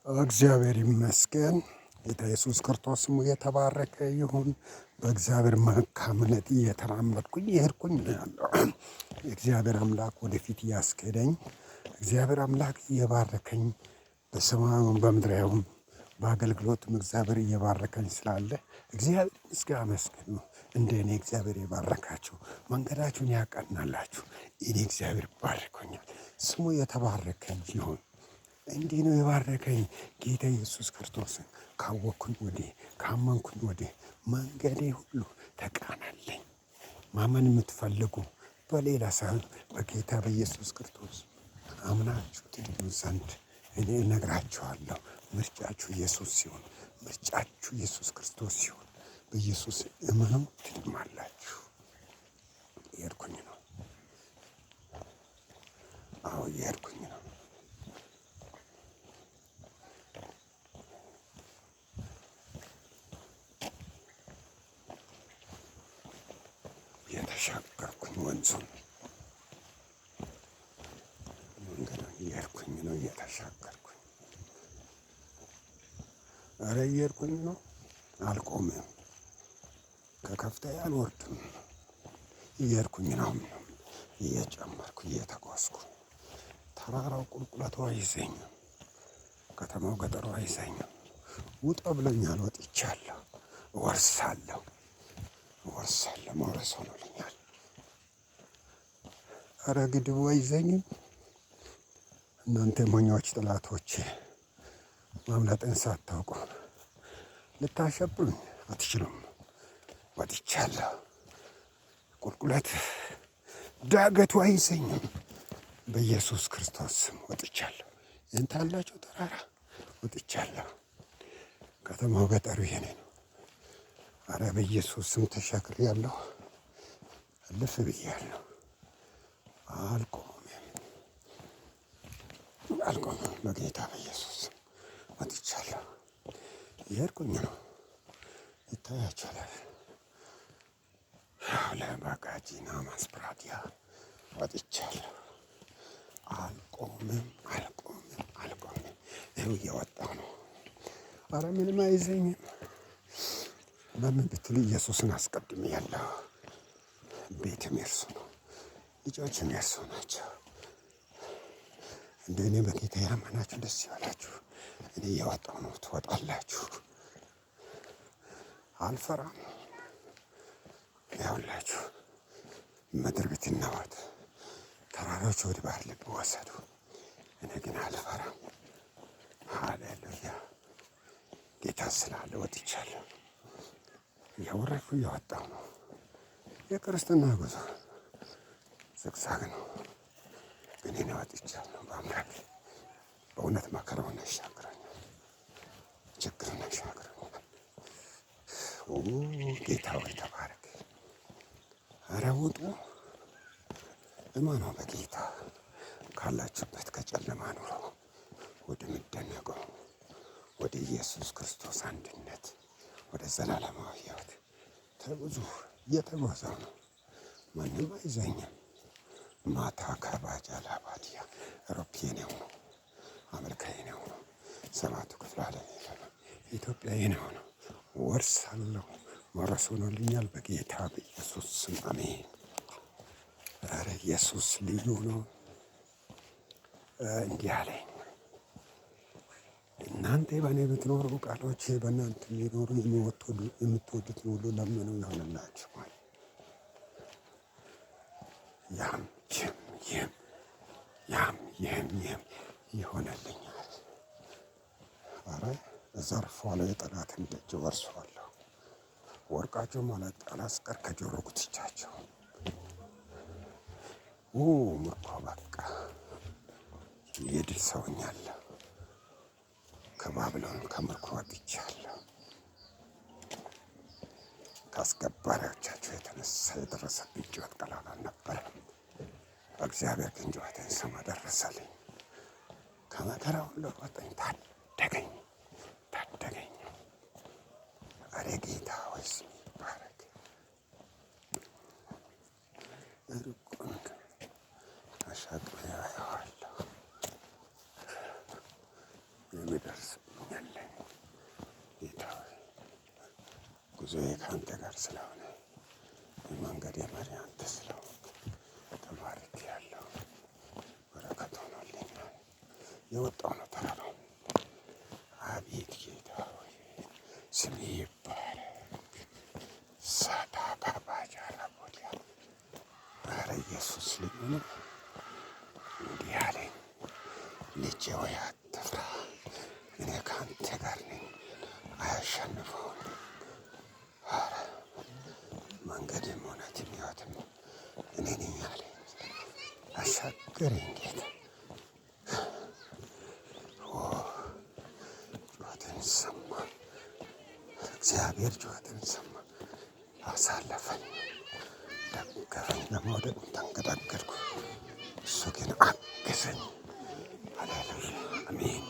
እግዚአብሔር ይመስገን። ጌታ ኢየሱስ ክርስቶስ ስሙ የተባረከ ይሁን። በእግዚአብሔር መልካምነት እየተራመድኩኝ እየሄድኩኝ ነው ያለው። የእግዚአብሔር አምላክ ወደፊት እያስኬደኝ፣ እግዚአብሔር አምላክ እየባረከኝ፣ በሰማዩም በምድራዊውም በአገልግሎትም እግዚአብሔር እየባረከኝ ስላለ እግዚአብሔር ይመስገን አመስግኑ። እንደ እኔ እግዚአብሔር የባረካችሁ መንገዳችሁን ያቀናላችሁ። እኔ እግዚአብሔር ባርኮኛል። ስሙ የተባረከ ይሁን። እንዲህ ነው የባረከኝ ጌታ ኢየሱስ ክርስቶስን ካወቅኩኝ ወዲህ ካመንኩኝ ወዲህ መንገዴ ሁሉ ተቃናለኝ። ማመን የምትፈልጉ በሌላ ሳይሆን በጌታ በኢየሱስ ክርስቶስ አምናችሁ ትድኑ ዘንድ እኔ እነግራችኋለሁ። ምርጫችሁ ኢየሱስ ሲሆን፣ ምርጫችሁ ኢየሱስ ክርስቶስ ሲሆን፣ በኢየሱስ እመኑ ትድማላችሁ። እየሄድኩኝ ነው። አዎ እየሄድኩኝ ነው። እየተሻገርኩኝ ወንዙን መንገዱን እየሄድኩኝ ነው። እየተሻገርኩኝ ኧረ እየሄድኩኝ ነው። አልቆምም። ከከፍታዬ አልወርድም። እየሄድኩኝ ነው። እየጨመርኩ እየተጓዝኩ ተራራው ቁልቁለቱ አይዘኝም። ከተማው ገጠሩ አይዘኝም። ውጣ ብሎኛል። ወጥቻለሁ። እወርሳለሁ። መውረስ ሆኖልኛል። ኧረ ግድቡ አይዘኝም። እናንተ ሞኞች ጠላቶቼ ማምለጥን ሳታውቁ ልታሸብሩኝ አትችሉም። ወጥቻለሁ። ቁልቁለት ዳገቱ አይዘኝም። በኢየሱስ ክርስቶስ ስም ወጥቻለሁ። ይህን ታላችሁ ተራራ ወጥቻለሁ። ከተማው ገጠሩ የኔ ነው። አረ በኢየሱስ ስም ተሻግሬያለሁ። እልፍ ብያለሁ። አልቆምም። በጌታ በኢየሱስ ስም ወጥቻለሁ። እየሄድኩኝ ነው። ይታያችኋል። ለባጋጂና ማስፕራዲያ ወጥቻለሁ። አልቆምም። ይኸው እየወጣሁ ነው። አረ ምንም አይዘኝም። ለምን ብትሉ ኢየሱስን አስቀድሜ ያለሁ። ቤትም የእርሱ ነው፣ ልጆችም የእርሱ ናቸው። እንደ እኔ በጌታ ያመናችሁ ደስ ይበላችሁ። እኔ እየወጣሁ ነው። ትወጣላችሁ። አልፈራም። ያውላችሁ ምድር ብትናወጥ፣ ተራሮች ወደ ባህር ልብ ወሰዱ፣ እኔ ግን አልፈራም። ሃሌሉያ። ጌታ ስላለ ወጥቻለሁ። እያወረድኩ እያወጣሁ ነው። የክርስትና ጉዞ ዝግዛግ ነው፣ ግን እኔ ወጥቻለሁ። በአምላክ በእውነት መከራውን ያሻግረኛል፣ ችግርን ያሻግረኛል። ጌታ ሆይ ተባረክ። ኧረ ውጡ። እመኑ በጌታ ካላችሁበት ከጨለማ ኑሮ ወደሚደነቀው ወደ ኢየሱስ ክርስቶስ አንድነት ወደ ዘላለማዊ ሕይወት ተጉዙ። እየተጓዘው ነው። ማንም አይዘኝም። ማታ ከባጃ ላባዲያ አውሮፕላን ነው፣ አሜሪካዊ ነው፣ ሰባቱ ክፍለ ዓለም ኢትዮጵያዊ ነው። ወርሳለሁ። መውረስ ሆኖልኛል በጌታ በኢየሱስ ስም አሜን። ኧረ ኢየሱስ ልዩ ነው። እንዲህ አለኝ፣ እናንተ በእኔ ብትኖሩ ቃሎቼ በእናንተ የሚኖሩ የምትወዱትን ሁሉ ለምኑ ይሆንላችኋል። ያም ይህም ይሆንልኛል። ኧረ እዘርፋለሁ፣ የጠላትን ደጅ ወርሰዋለሁ። ወርቃቸው ማለት አላስቀር ከጆሮ ጉትቻቸው ምርኮ በቃ የድል ሰው ሆኛለሁ። ከባቢሎን ከምርኮ ወጥቻለሁ። ከአስገባሪዎቻቸው የተነሳ የደረሰብኝ ጩኸት ቀላል አልነበረም። እግዚአብሔር ግን ጩኸቴን ሰማ፣ ደረሰልኝ። ከመከራ ሁሉ አወጣኝ፣ ታደገኝ። ኧረ ጌታ ሆይ ስም ይባረክ። ሩቁን አሻግሬ አየዋለሁ። የሚደርስብኝ የለኝ። ጌታ ሆይ ጉዞዬ ከአንተ ጋር ስለሆነ የመንገዴ መሪ አንተ ስለሆንክ ተባርኬአለሁ። በረከት ሆኖልኛል። የወጣው ነው ተራራው። አቤት ጌታ ሆይ ስምህ ይባረክ። ሳታካባጃራ ቦዲያ ኧረ ኢየሱስ ልዩ ነው። እንዲህ አለኝ፣ ልጄ ሆይ አትፍራ፣ እኔ ከአንተ ጋር ነኝ፣ አያሸንፈውም። ኧረ መንገድም እውነትም ሕይወትም እኔ ነኝ አለኝ። አሻገረኝ ጌታ። ጩኸቴን ሰማ እግዚአብሔር፣ ጩኸቴን ሰማ፣ አሳለፈኝ። ደገፈኝ፣ ለመውደቅ ተንገዳገድኩ፣ እሱ ግን አገዘኝ። ሃሌሉያ አሜን።